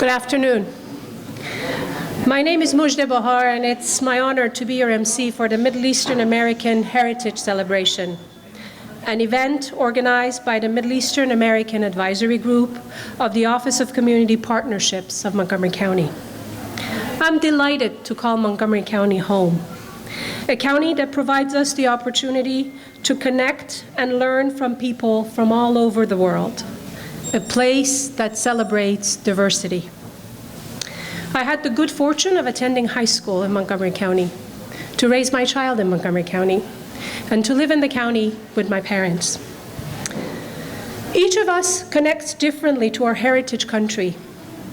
Good afternoon. My name is Mojdeh Bahar, and it's my honor to be your MC for the Middle Eastern American Heritage Celebration, an event organized by the Middle Eastern American Advisory Group of the Office of Community Partnerships of Montgomery County. I'm delighted to call Montgomery County home, a county that provides us the opportunity to connect and learn from people from all over the world, a place that celebrates diversity. I had the good fortune of attending high school in Montgomery County, to raise my child in Montgomery County, and to live in the county with my parents. Each of us connects differently to our heritage country,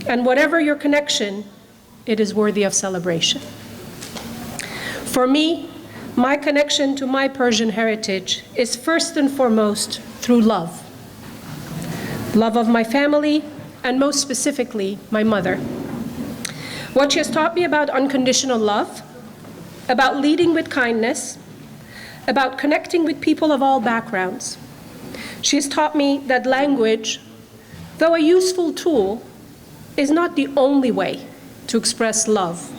and whatever your connection, it is worthy of celebration. For me, my connection to my Persian heritage is first and foremost through love. Love of my family, and most specifically, my mother. What she has taught me about unconditional love, about leading with kindness, about connecting with people of all backgrounds. She has taught me that language, though a useful tool, is not the only way to express love,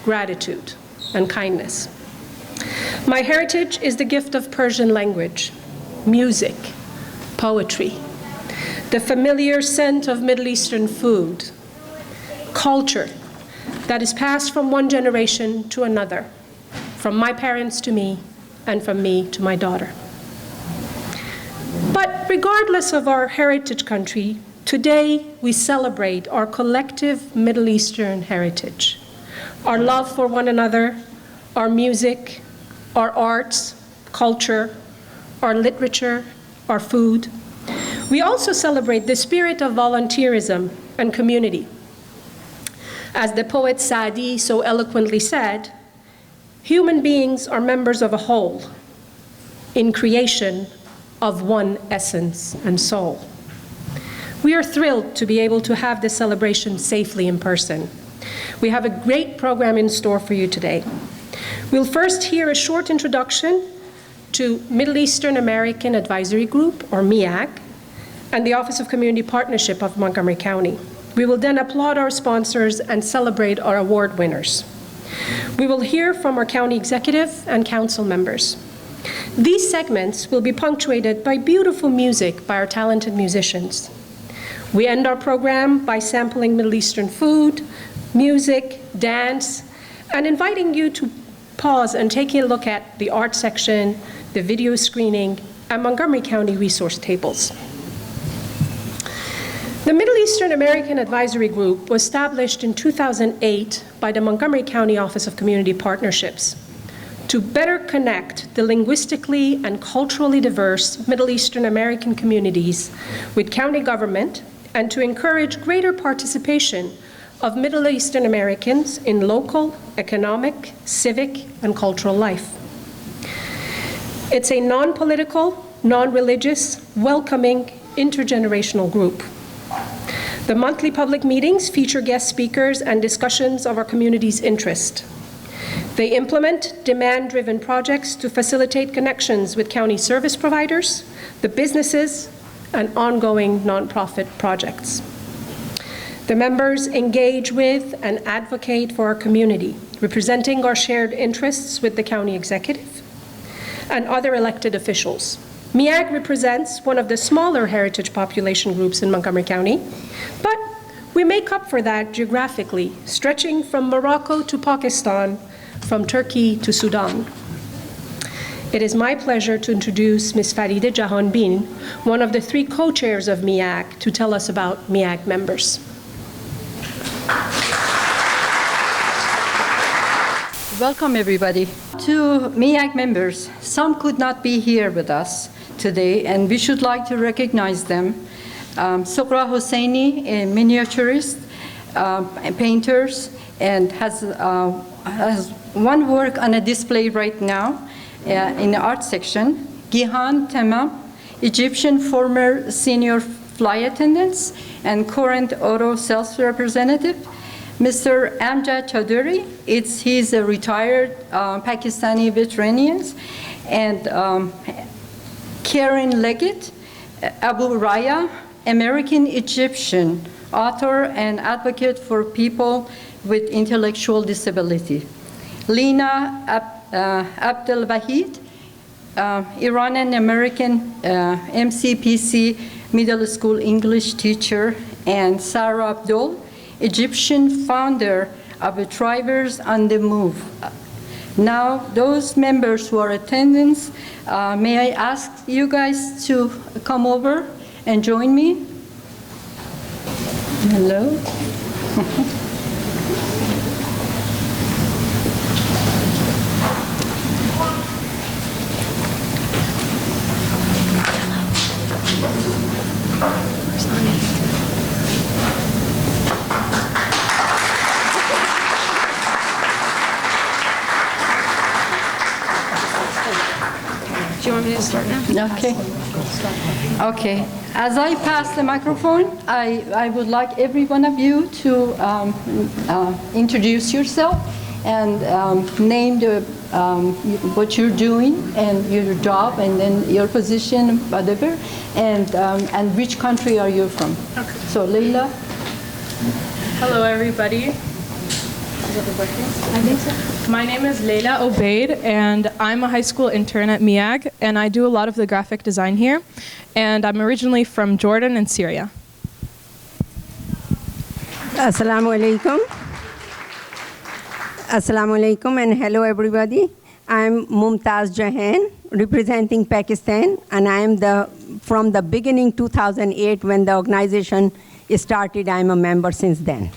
gratitude, and kindness. My heritage is the gift of Persian language, music, poetry, the familiar scent of Middle Eastern food, culture that is passed from one generation to another, from my parents to me, and from me to my daughter. But regardless of our heritage country, today we celebrate our collective Middle Eastern heritage, our love for one another, our music, our arts, culture, our literature, our food. We also celebrate the spirit of volunteerism and community. As the poet Saadi so eloquently said, human beings are members of a whole, in creation of one essence and soul. We are thrilled to be able to have this celebration safely in person. We have a great program in store for you today. We'll first hear a short introduction to Middle Eastern American Advisory Group, or MEAG, and the Office of Community Partnership of Montgomery County. We will then applaud our sponsors and celebrate our award winners. We will hear from our county executive and council members. These segments will be punctuated by beautiful music by our talented musicians. We end our program by sampling Middle Eastern food, music, dance, and inviting you to pause and take a look at the art section, the video screening, and Montgomery County resource tables. The Middle Eastern American Advisory Group was established in 2008 by the Montgomery County Office of Community Partnerships to better connect the linguistically and culturally diverse Middle Eastern American communities with county government and to encourage greater participation of Middle Eastern Americans in local, economic, civic, and cultural life. It's a non-political, non-religious, welcoming, intergenerational group. The monthly public meetings feature guest speakers and discussions of our community's interest. They implement demand-driven projects to facilitate connections with county service providers, the businesses, and ongoing nonprofit projects. The members engage with and advocate for our community, representing our shared interests with the county executive and other elected officials. MEAG represents one of the smaller heritage population groups in Montgomery County, but we make up for that geographically, stretching from Morocco to Pakistan, from Turkey to Sudan. It is my pleasure to introduce Ms. Faride Jahanbin, one of the 3 co-chairs of MEAG, to tell us about MEAG members. Welcome, everybody. To MEAG members, some could not be here with us today, and we should like to recognize them. Sohra Hosseini, a miniaturist, painters, and has one work on a display right now in the art section. Gihan Temam, Egyptian former senior flight attendants and current auto sales representative. Mr. Amjad Chaudhuri, he's a retired Pakistani veteran, and Karen Leggett, Abu Raya, American-Egyptian author and advocate for people with intellectual disability. Lina Abdelwahid, Iranian-American MCPC middle school English teacher, and Sarah Abdul, Egyptian founder of Thrivers on the Move. Now, those members who are attending, may I ask you guys to come over and join me? Hello. Do you want me to start now? Okay. Okay. As I pass the microphone, I would like every one of you to introduce yourself and name what you're doing and your job and then your position, whatever, and which country are you from. Okay. So, Leila. Hello, everybody. I think so. My name is Leila Obeid, and I'm a high school intern at MIAG, and I do a lot of the graphic design here. And I'm originally from Jordan and Syria. Assalamu alaikum. Assalamu alaikum and hello everybody. I'm Mumtaz Jahan representing Pakistan, and I am from the beginning 2008 when the organization started. I'm a member since then.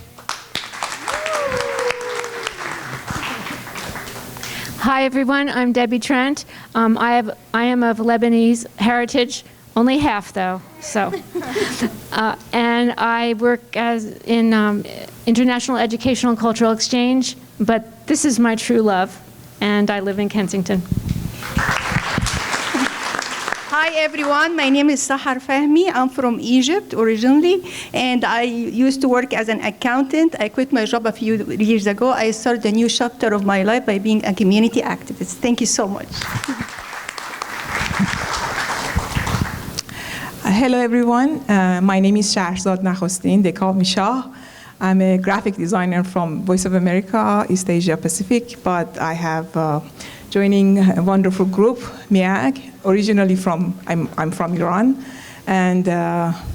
Hi everyone, I'm Debbie Trent. I am of Lebanese heritage, only half though. So, and I work in international educational and cultural exchange. But this is my true love, and I live in Kensington. Hi everyone, my name is Sahar Fahmi. I'm from Egypt originally, and I used to work as an accountant. I quit my job a few years ago. I started a new chapter of my life by being a community activist. Thank you so much. Hello everyone, my name is Shahrzad Nakhostin. They call me Shah. I'm a graphic designer from Voice of America, East Asia Pacific, but I have joining a wonderful group, MIAG. Originally I'm from Iran, and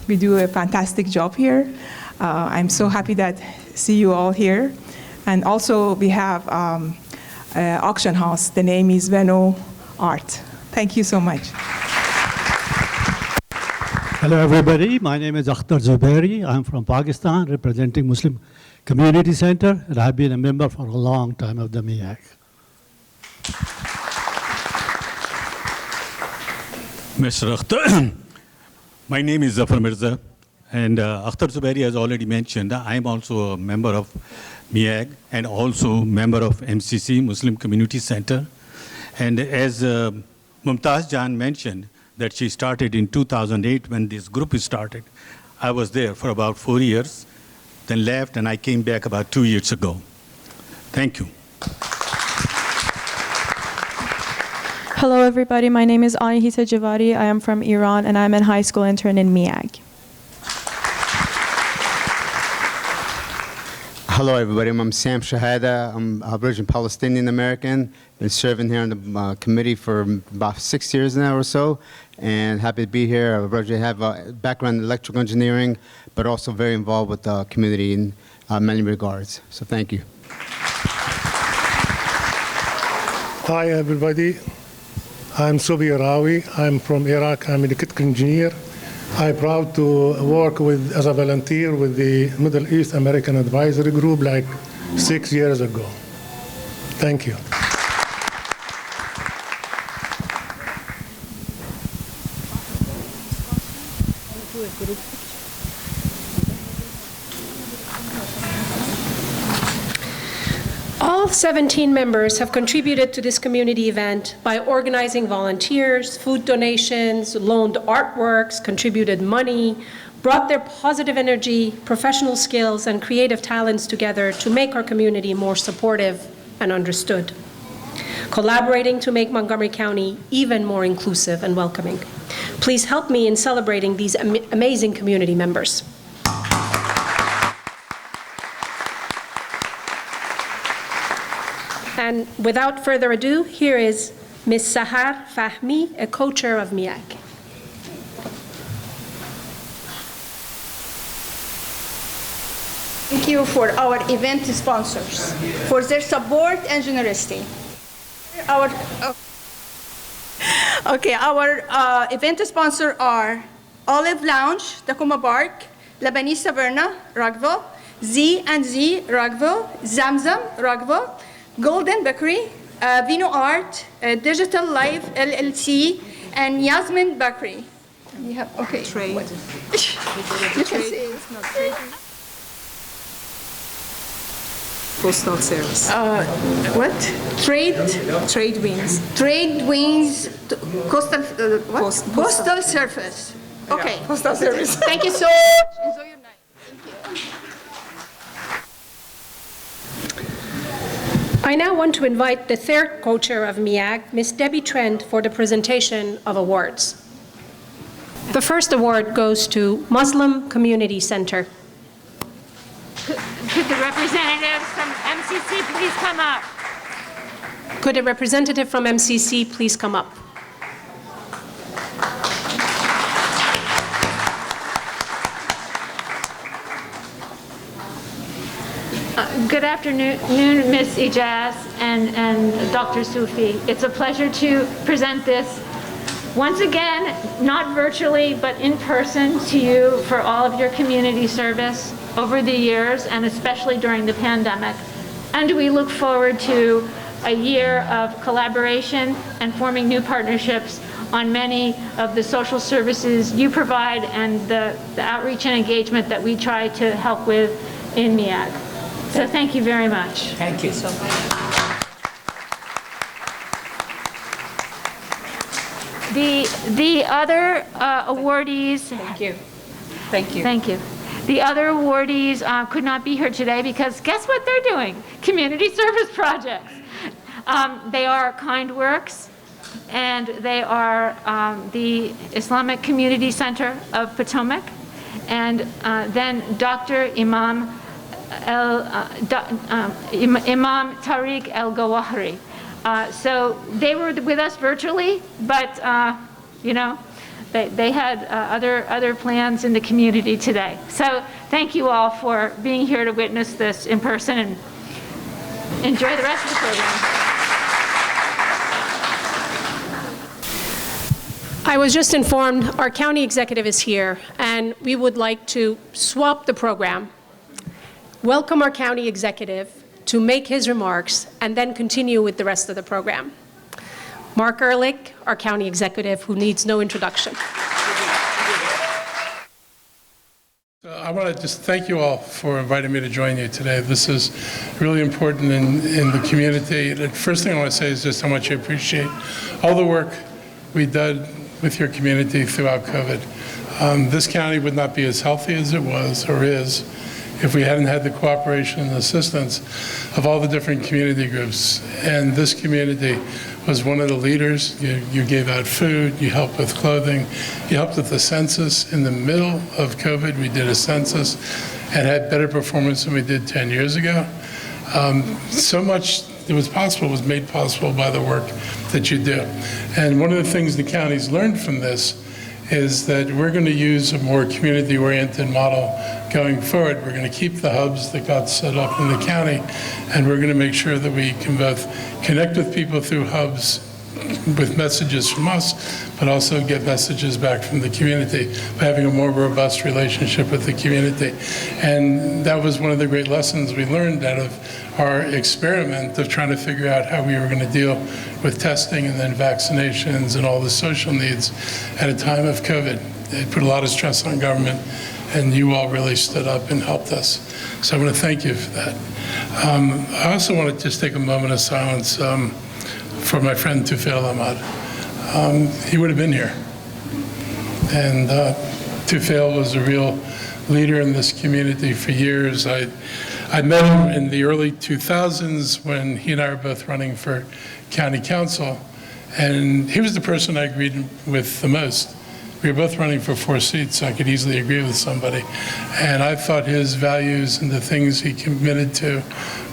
we do a fantastic job here. I'm so happy that see you all here. And also we have auction house. The name is Veno Art. Thank you so much. Hello everybody, my name is Akhtar Zubairi. I'm from Pakistan, representing Muslim Community Center, and I've been a member for a long time of the MIAG. Mr. Akhtar, my name is Zafar Mirza, and Akhtar Zubairi has already mentioned, I'm also a member of MIAG and also member of MCC, Muslim Community Center. And as Mumtaz Jahan mentioned, that she started in 2008 when this group started. I was there for about 4 years, then left, and I came back about 2 years ago. Thank you. Hello, everybody. My name is Anahita Javadi. I am from Iran, and I'm a high school intern in MIAG. Hello, everybody. I'm Sam Shahada. I'm Aboriginal Palestinian American. Been serving here on the committee for about 6 years now or so, and happy to be here. I have a background in electrical engineering, but also very involved with the community in many regards. So thank you. Hi, everybody. I'm Subi Rawi. I'm from Iraq. I'm an electrical engineer. I'm proud to work as a volunteer with the Middle East American Advisory Group like 6 years ago. Thank you. All 17 members have contributed to this community event by organizing volunteers, food donations, loaned artworks, contributed money, brought their positive energy, professional skills, and creative talents together to make our community more supportive and understood, collaborating to make Montgomery County even more inclusive and welcoming. Please help me in celebrating these amazing community members. And without further ado, here is Ms. Sahar Fahmi, a co-chair of MEAG. Thank you for our event sponsors for their support and generosity. Our event sponsors are Olive Lounge, Tacoma Park, Lebanese Taverna, Rockville, Z&Z, Rockville, Zamzam, Rockville, Golden Bakery, Vino Art, Digital Life LLC, and Yasmin Bakery. Okay. Trade. You can say it's not trade. Postal service. What? Trade wings. Trade wings. Coastal. What? Postal service. Okay. Yeah, postal service. Thank you so much. Enjoy your night. Thank you. I now want to invite the third co-chair of MEAG, Ms. Debbie Trent, for the presentation of awards. The first award goes to Muslim Community Center. Could the representatives from MCC please come up? Could a representative from MCC please come up? Good afternoon, Ms. Ijaz and Dr. Sufi. It's a pleasure to present this once again, not virtually, but in person to you for all of your community service over the years, and especially during the pandemic. And we look forward to a year of collaboration and forming new partnerships on many of the social services you provide and the outreach and engagement that we try to help with in MEAG. So thank you very much. Thank you so much. The other awardees. Thank you. Thank you. Thank you. The other awardees could not be here today because guess what they're doing? Community service projects. They are KindWorks, and they are the Islamic Community Center of Potomac, and then Dr. Imam Tariq El-Gawahri. So they were with us virtually, but you know, they had other plans in the community today. So thank you all for being here to witness this in person, and enjoy the rest of the program. I was just informed our county executive is here, and we would like to swap the program. Welcome our county executive to make his remarks and then continue with the rest of the program. Mark Ehrlich, our county executive, who needs no introduction. I want to just thank you all for inviting me to join you today. This is really important in the community. The first thing I want to say is just how much I appreciate all the work we did with your community throughout COVID. This county would not be as healthy as it was or is if we hadn't had the cooperation and assistance of all the different community groups. And this community was one of the leaders. You gave out food, you helped with clothing, you helped with the census. In the middle of COVID, we did a census and had better performance than we did 10 years ago. So much that was possible was made possible by the work that you do. And one of the things the county's learned from this is that we're going to use a more community-oriented model going forward. We're going to keep the hubs that got set up in the county, and we're going to make sure that we can both connect with people through hubs with messages from us, but also get messages back from the community by having a more robust relationship with the community. And that was one of the great lessons we learned out of our experiment of trying to figure out how we were going to deal with testing and then vaccinations and all the social needs at a time of COVID. It put a lot of stress on government, and you all really stood up and helped us. So I want to thank you for that. I also want to just take a moment of silence for my friend Tufail Ahmad. He would have been here. And Tufail was a real leader in this community for years. I met him in the early 2000s when he and I were both running for county council. And he was the person I agreed with the most. we were both running for 4 seats, so I could easily agree with somebody. And I thought his values and the things he committed to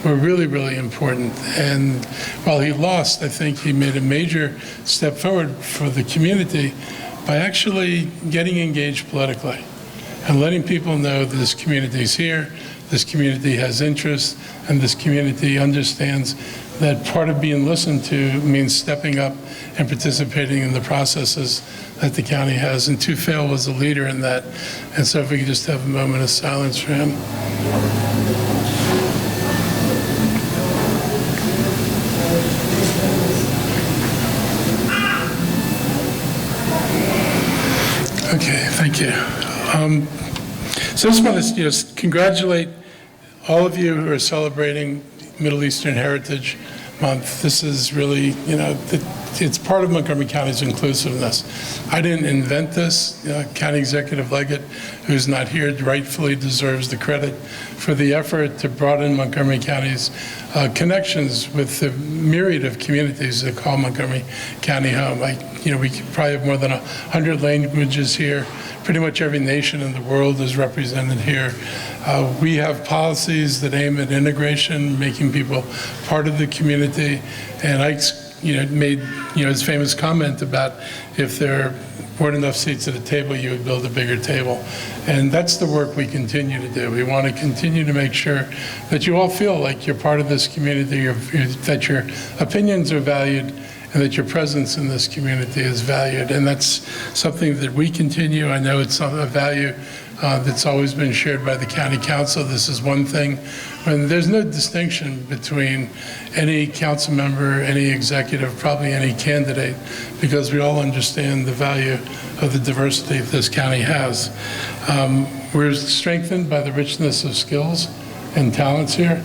were really, really important. And while he lost, I think he made a major step forward for the community by actually getting engaged politically and letting people know that this community is here, this community has interest, and this community understands that part of being listened to means stepping up and participating in the processes that the county has. And Tufel was a leader in that. And so if we could just have a moment of silence for him. Okay, thank you. So I just want to just congratulate all of you who are celebrating Middle Eastern Heritage Month. This is really, it's part of Montgomery County's inclusiveness. I didn't invent this. County Executive Leggett, who's not here, rightfully deserves the credit for the effort to broaden Montgomery County's connections with the myriad of communities that call Montgomery County home. We probably have more than 100 languages here. Pretty much every nation in the world is represented here. We have policies that aim at integration, making people part of the community. And Ike's made his famous comment about if there weren't enough seats at a table, you would build a bigger table. And that's the work we continue to do. We want to continue to make sure that you all feel like you're part of this community, that your opinions are valued, and that your presence in this community is valued. And that's something that we continue. I know it's a value that's always been shared by the County Council. This is one thing when there's no distinction between any council member, any executive, probably any candidate, because we all understand the value of the diversity this county has. We're strengthened by the richness of skills and talents here.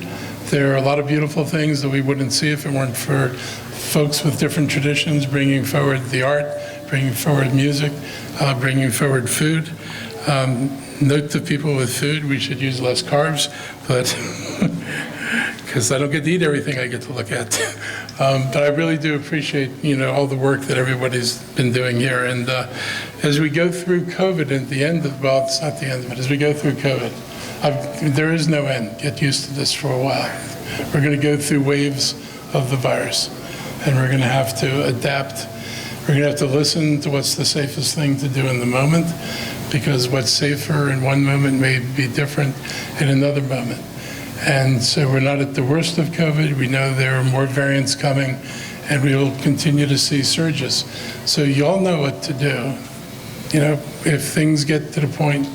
There are a lot of beautiful things that we wouldn't see if it weren't for folks with different traditions bringing forward the art, bringing forward music, bringing forward food. Note to people with food, we should use less carbs, but because I don't get to eat everything I get to look at. But I really do appreciate, all the work that everybody's been doing here. And as we go through COVID at the end of, well, it's not the end of it, as we go through COVID, there is no end. Get used to this for a while. We're going to go through waves of the virus, and we're going to have to adapt. We're going to have to listen to what's the safest thing to do in the moment, because what's safer in one moment may be different in another moment. And so we're not at the worst of COVID. We know there are more variants coming, and we will continue to see surges. So you all know what to do. If things get to the point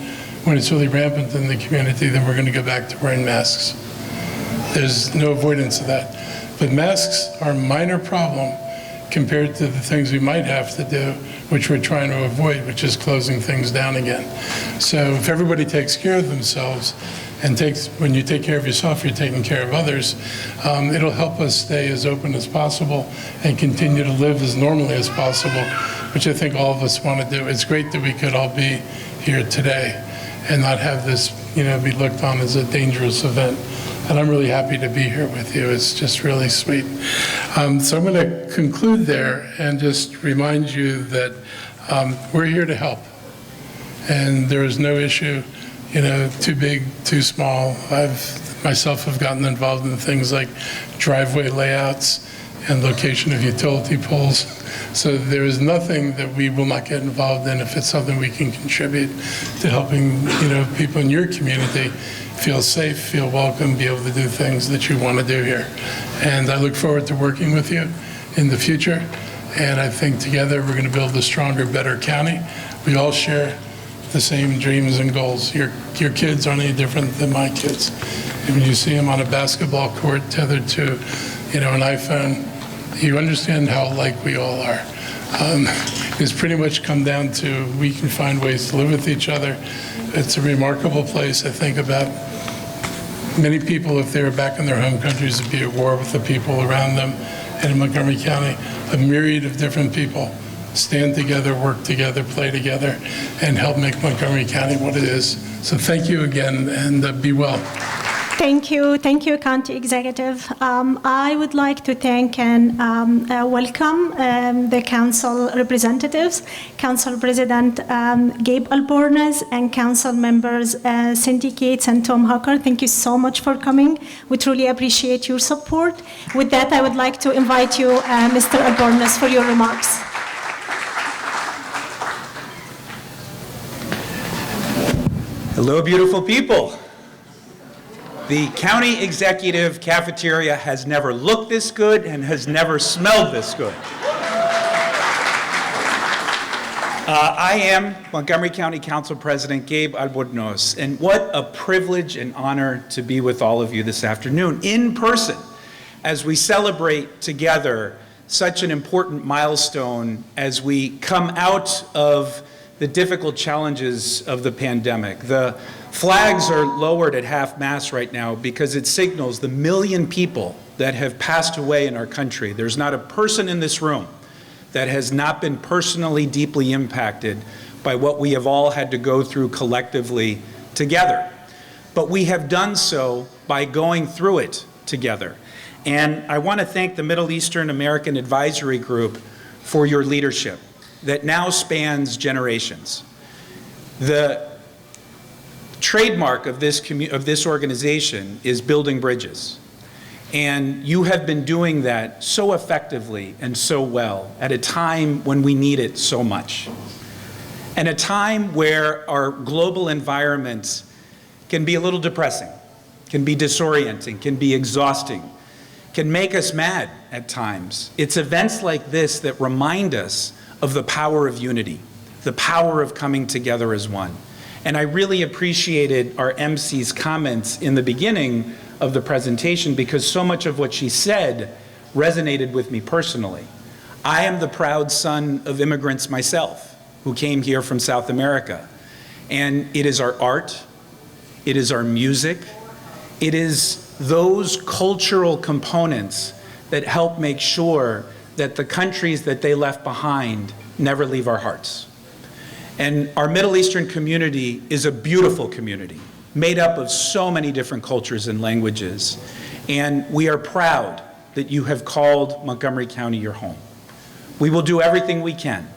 when it's really rampant in the community, then we're going to go back to wearing masks. There's no avoidance of that. But masks are a minor problem compared to the things we might have to do, which we're trying to avoid, which is closing things down again. So if everybody takes care of themselves, and when you take care of yourself, you're taking care of others, it'll help us stay as open as possible and continue to live as normally as possible, which I think all of us want to do. It's great that we could all be here today and not have this, be looked on as a dangerous event. And I'm really happy to be here with you. It's just really sweet. So I'm going to conclude there and just remind you that we're here to help. And there is no issue, too big, too small. Myself have gotten involved in things like driveway layouts and location of utility poles. So there is nothing that we will not get involved in if it's something we can contribute to helping, people in your community feel safe, feel welcome, be able to do things that you want to do here. And I look forward to working with you in the future. And I think together we're going to build a stronger, better county. We all share the same dreams and goals. Your kids aren't any different than my kids. And when you see them on a basketball court tethered to, an iPhone, you understand how alike we all are. It's pretty much come down to we can find ways to live with each other. It's a remarkable place. I think about many people, if they were back in their home countries, would be at war with the people around them. And in Montgomery County, a myriad of different people stand together, work together, play together, and help make Montgomery County what it is. So thank you again, and be well. Thank you, County Executive. I would like to thank and welcome the Council representatives, Council President Gabe Albornoz, and Council members Cindy Cates and Tom Hucker. Thank you so much for coming. We truly appreciate your support. With that, I would like to invite you, Mr. Albornoz, for your remarks. Hello, beautiful people. The county executive cafeteria has never looked this good and has never smelled this good. I am Montgomery County Council President Gabe Albornoz, and what a privilege and honor to be with all of you this afternoon in person as we celebrate together such an important milestone as we come out of the difficult challenges of the pandemic. The flags are lowered at half-mast right now because it signals the 1 million people that have passed away in our country. There's not a person in this room that has not been personally deeply impacted by what we have all had to go through collectively together. But we have done so by going through it together. And I want to thank the Middle Eastern American Advisory Group for your leadership that now spans generations. The trademark of this organization is building bridges. And you have been doing that so effectively and so well at a time when we need it so much. And a time where our global environment can be a little depressing, can be disorienting, can be exhausting, can make us mad at times. It's events like this that remind us of the power of unity, the power of coming together as one. And I really appreciated our MC's comments in the beginning of the presentation because so much of what she said resonated with me personally. I am the proud son of immigrants myself who came here from South America. And it is our art, it is our music, it is those cultural components that help make sure that the countries that they left behind never leave our hearts. And our Middle Eastern community is a beautiful community, made up of so many different cultures and languages. And we are proud that you have called Montgomery County your home. We will do everything we can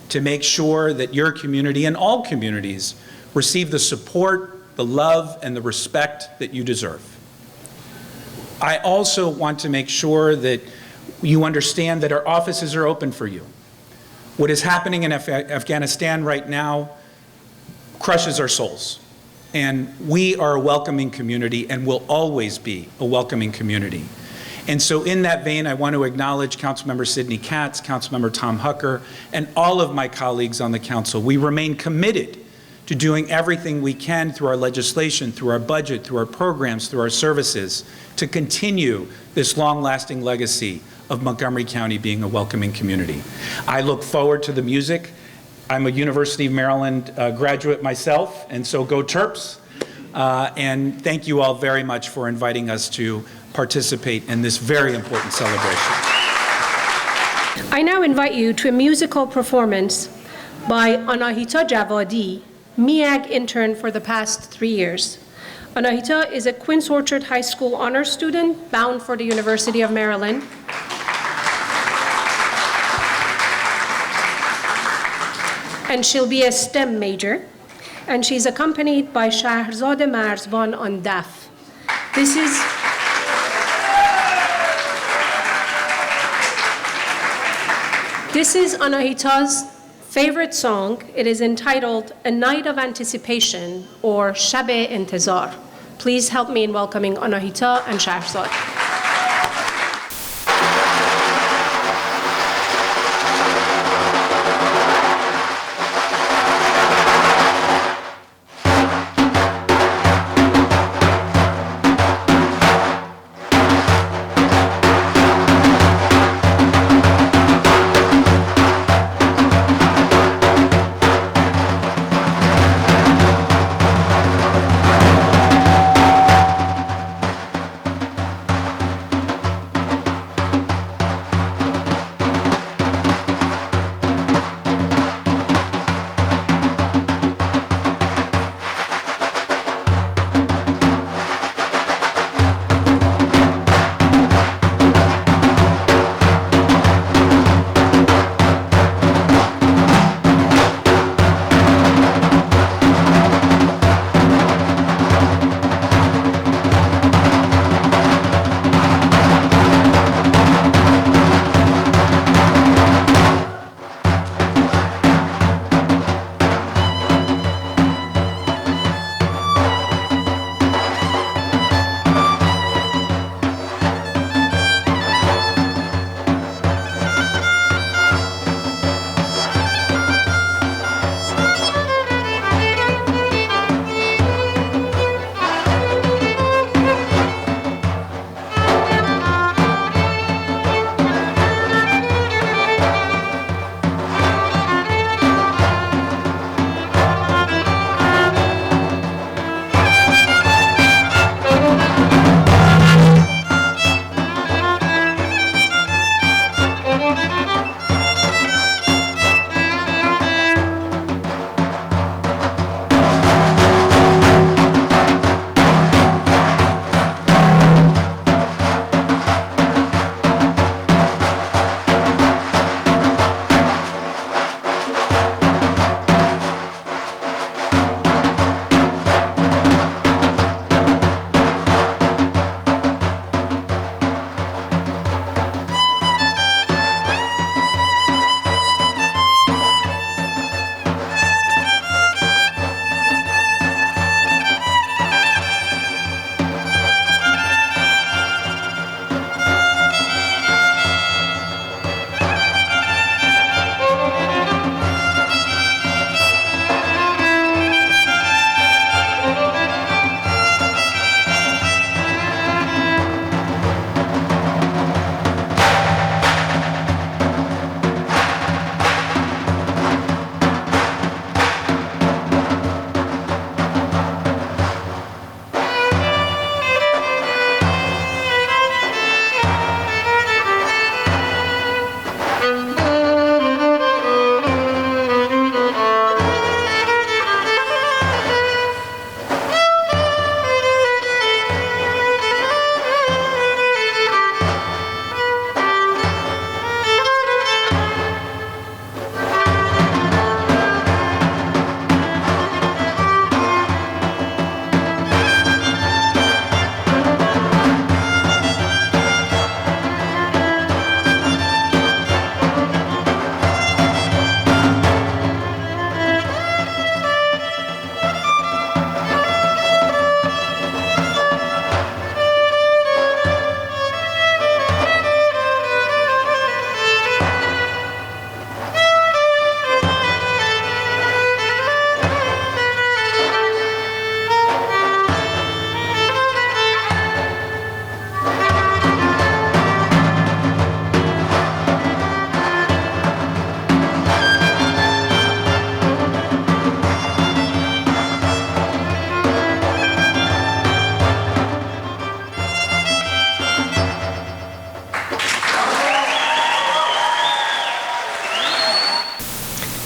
to make sure that your community and all communities receive the support, the love, and the respect that you deserve. I also want to make sure that you understand that our offices are open for you. What is happening in Afghanistan right now crushes our souls. And we are a welcoming community and will always be a welcoming community. And so in that vein, I want to acknowledge Councilmember Sidney Katz, Councilmember Tom Hucker, and all of my colleagues on the council. We remain committed to doing everything we can through our legislation, through our budget, through our programs, through our services, to continue this long-lasting legacy of Montgomery County being a welcoming community. I look forward to the music. I'm a University of Maryland graduate myself, and so go Terps. And thank you all very much for inviting us to participate in this very important celebration. I now invite you to a musical performance by Anahita Javadi, MEAG intern for the past 3 years. Anahita is a Quince Orchard High School honor student bound for the University of Maryland. And she'll be a STEM major. And she's accompanied by Shahrzad Marzban on DAF. This is Anahita's favorite song. It is entitled A Night of Anticipation, or Shab-e Intezar. Please help me in welcoming Anahita and Shahrzad.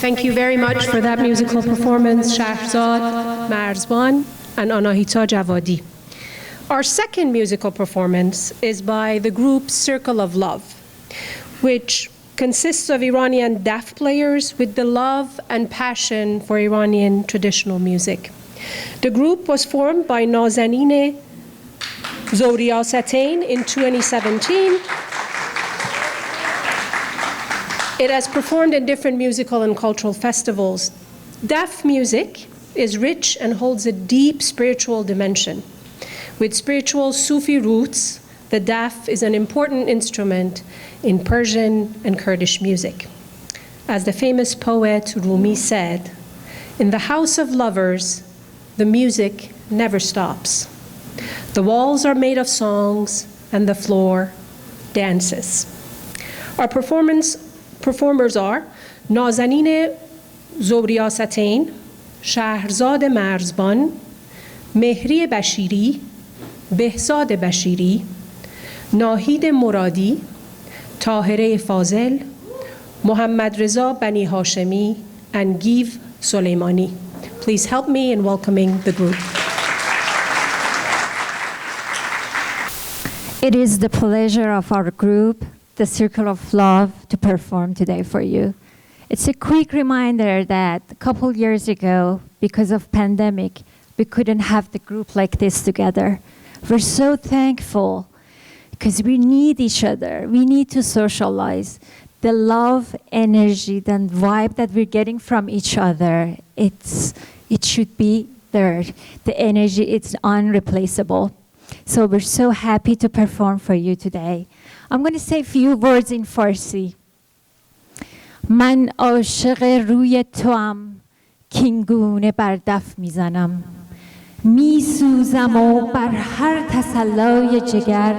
Thank you very much for that musical performance, Shahrzad Marzban and Anahita Javadi. Our second musical performance is by the group Circle of Love, which consists of Iranian daf players with the love and passion for Iranian traditional music. The group was formed by Nazanin Zouriasatain in 2017. It has performed in different musical and cultural festivals. Daf music is rich and holds a deep spiritual dimension. With spiritual Sufi roots, the daf is an important instrument in Persian and Kurdish music. As the famous poet Rumi said, "In the house of lovers, the music never stops. The walls are made of songs and the floor dances." Our performers are Nazanin Zouriasatain, Shahrzad Marzban, Mehri Bashiri, Behzad Bashiri, Nahid Moradi, Tahireh Fazil, Mohammad Reza Bani Hashemi, and Giv Soleimani. Please help me in welcoming the group. It is the pleasure of our group, the Circle of Love, to perform today for you. It's a quick reminder that a couple years ago, because of pandemic, we couldn't have the group like this together. We're so thankful because we need each other. We need to socialize. The love, energy, the vibe that we're getting from each other, it should be there. The energy, it's unreplaceable. So we're so happy to perform for you today. I'm going to say a few words in Farsi. من عاشق روی توام کینگونه بر دف میزنم میسوزم و بر هر تسلای جگر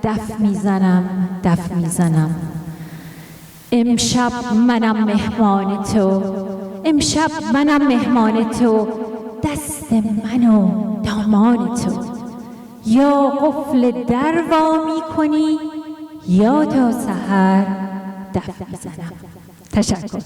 دف میزنم امشب منم مهمان تو دست من و دامان تو یا قفل در وا میکنی یا تا سحر دف میزنم. تشکر.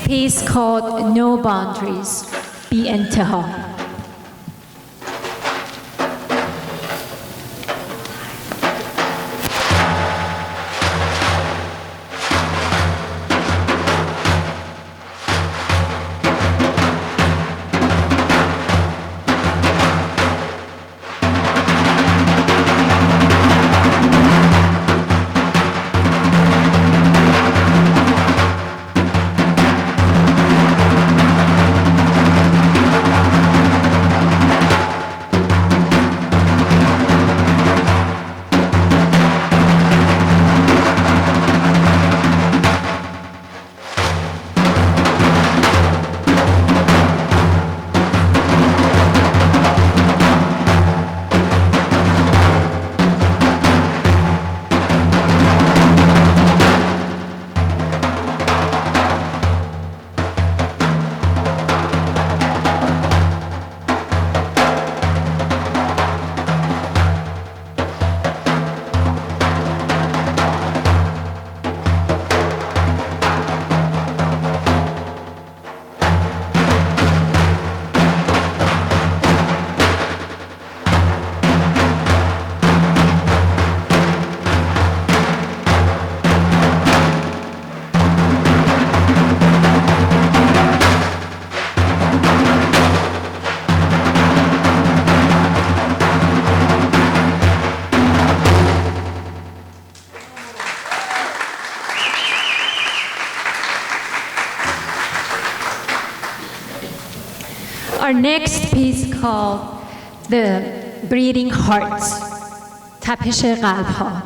Piece called No Boundaries, Be Intaha. Our next piece called The Beating Hearts, تپش قلب‌ها.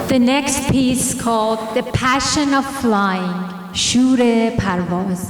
The next piece called The Passion of Flying, شور پرواز.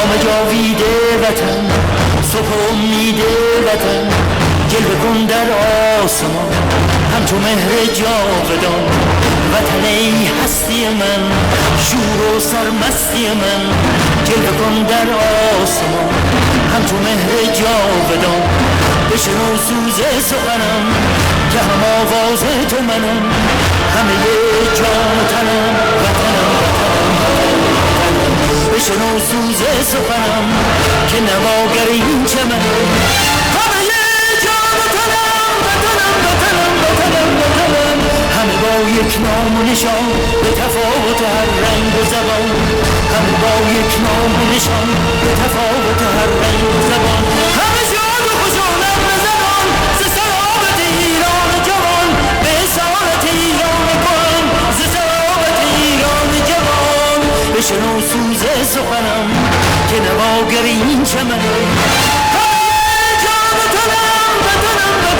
نام جاوید وطن صبح امید وطن جلوه کن در آسمان همچو مهر جاودان وطن ای هستی من شور و سرمستی من جلوه کن در آسمان همچو مهر جاودان بشنو سوز سخنم که هم آواز تو منم همه جان و تنم وطنم بشنو سوز سخنم که نواگر این چمنم همه جان و تنم وطنم همه با یک نام و نشان به تفاوت هر رنگ و زبان همه با یک نام و نشان به تفاوت هر رنگ و زبان همه شاد و خوشحالم به زبان ز سلامت ایران جوان به اصالت ایران کهن ز سلامت ایران جوان بشنو سوز سخنم که نواگر این چمنم همه جان و تنم وطنم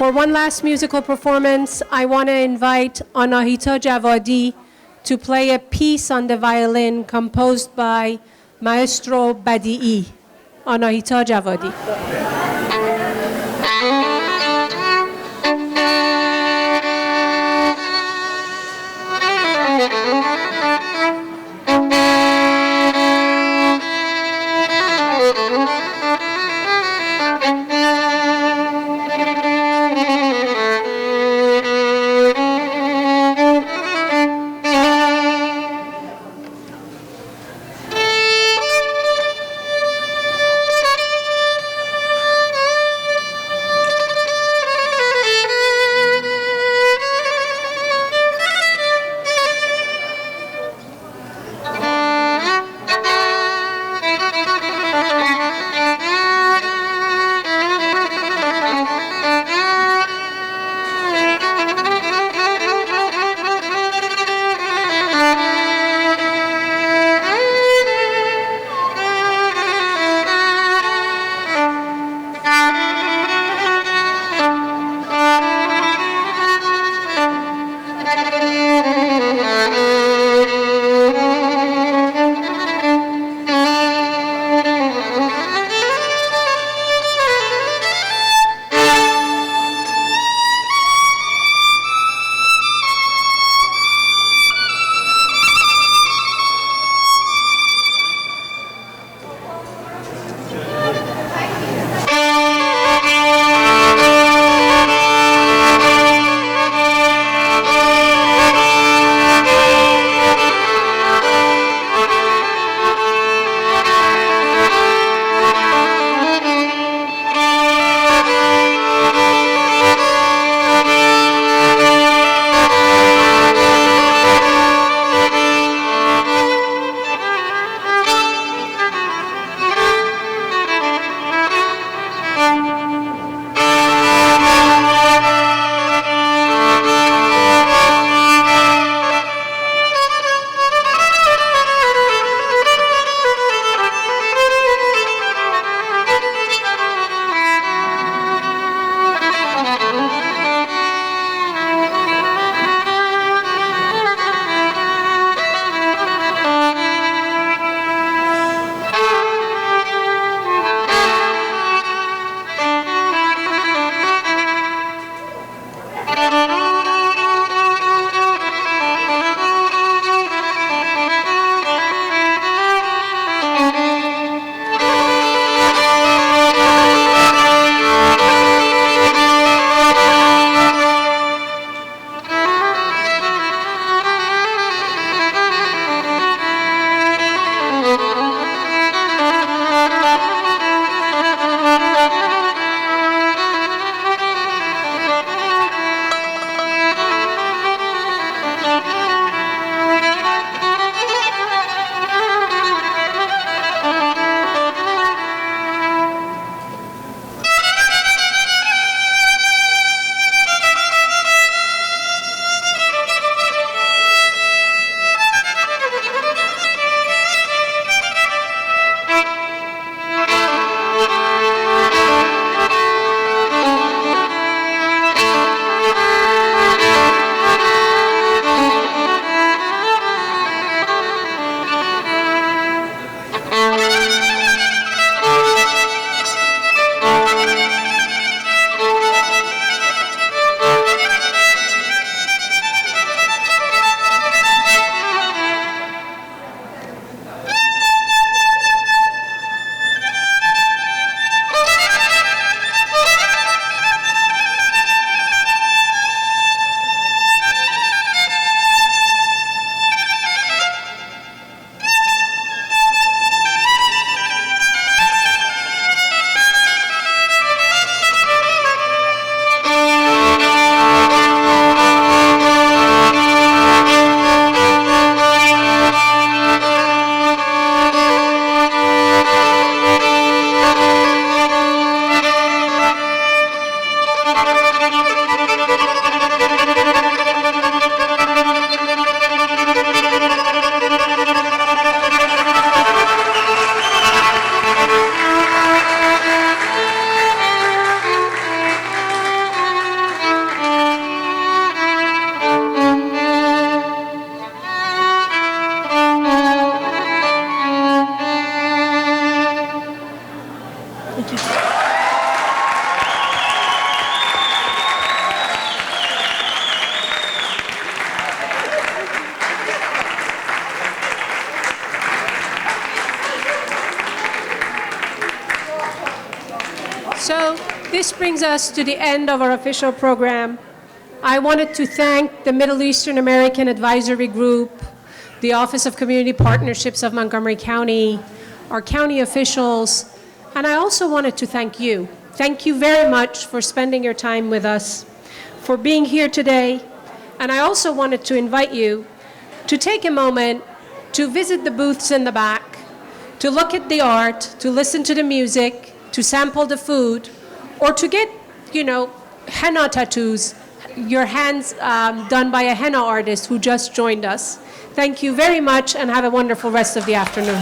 For one last musical performance, I want to invite Anahita Javadi to play a piece on the violin composed by Maestro Badi'i. Anahita Javadi. So this brings us to the end of our official program. I wanted to thank the Middle Eastern American Advisory Group, the Office of Community Partnerships of Montgomery County, our county officials, and I also wanted to thank you. Thank you very much for spending your time with us, for being here today, and I also wanted to invite you to take a moment to visit the booths in the back, to look at the art, to listen to the music, to sample the food, or to get, henna tattoos, your hands done by a henna artist who just joined us. Thank you very much and have a wonderful rest of the afternoon.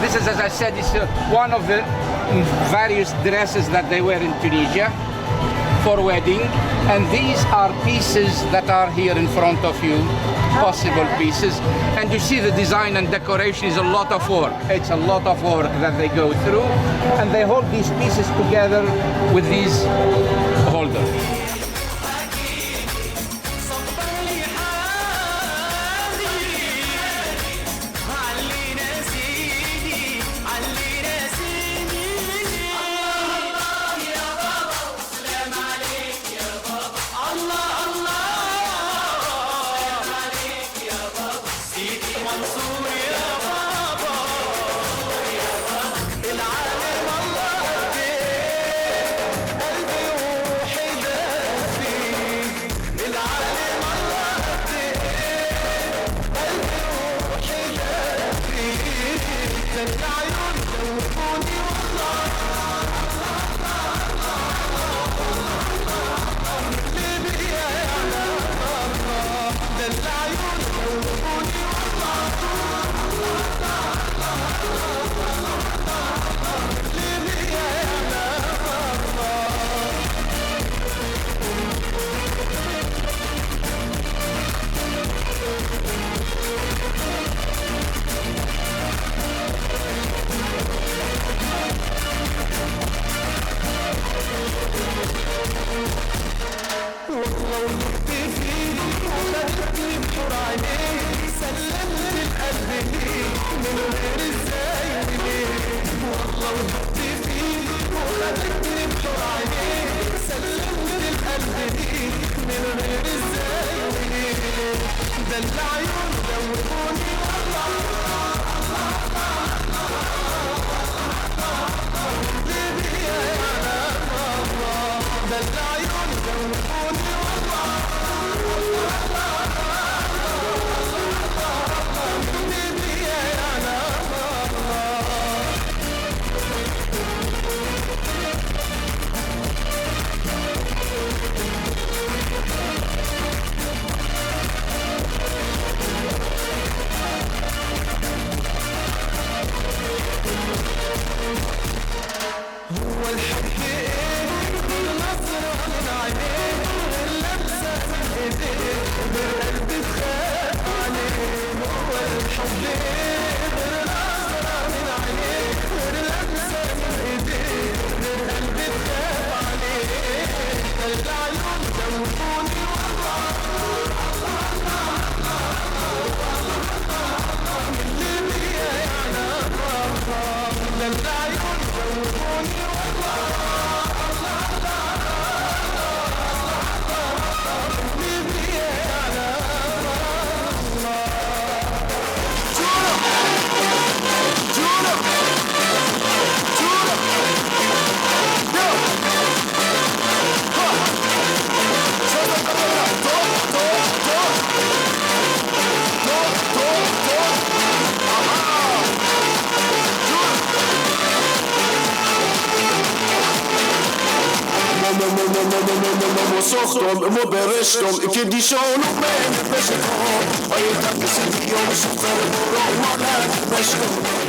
This is, as I said, is one of the various dresses that they wear in Tunisia for wedding. And these are pieces that are here in front of you, possible pieces. And you see the design and decoration is a lot of work. It's a lot of work that they go through. And they hold these pieces together with these holders. هو الحب ايه سخرم مو برشتم که دیشانو من بشکم آیه تکسی دیو شفر برو مالک بشکم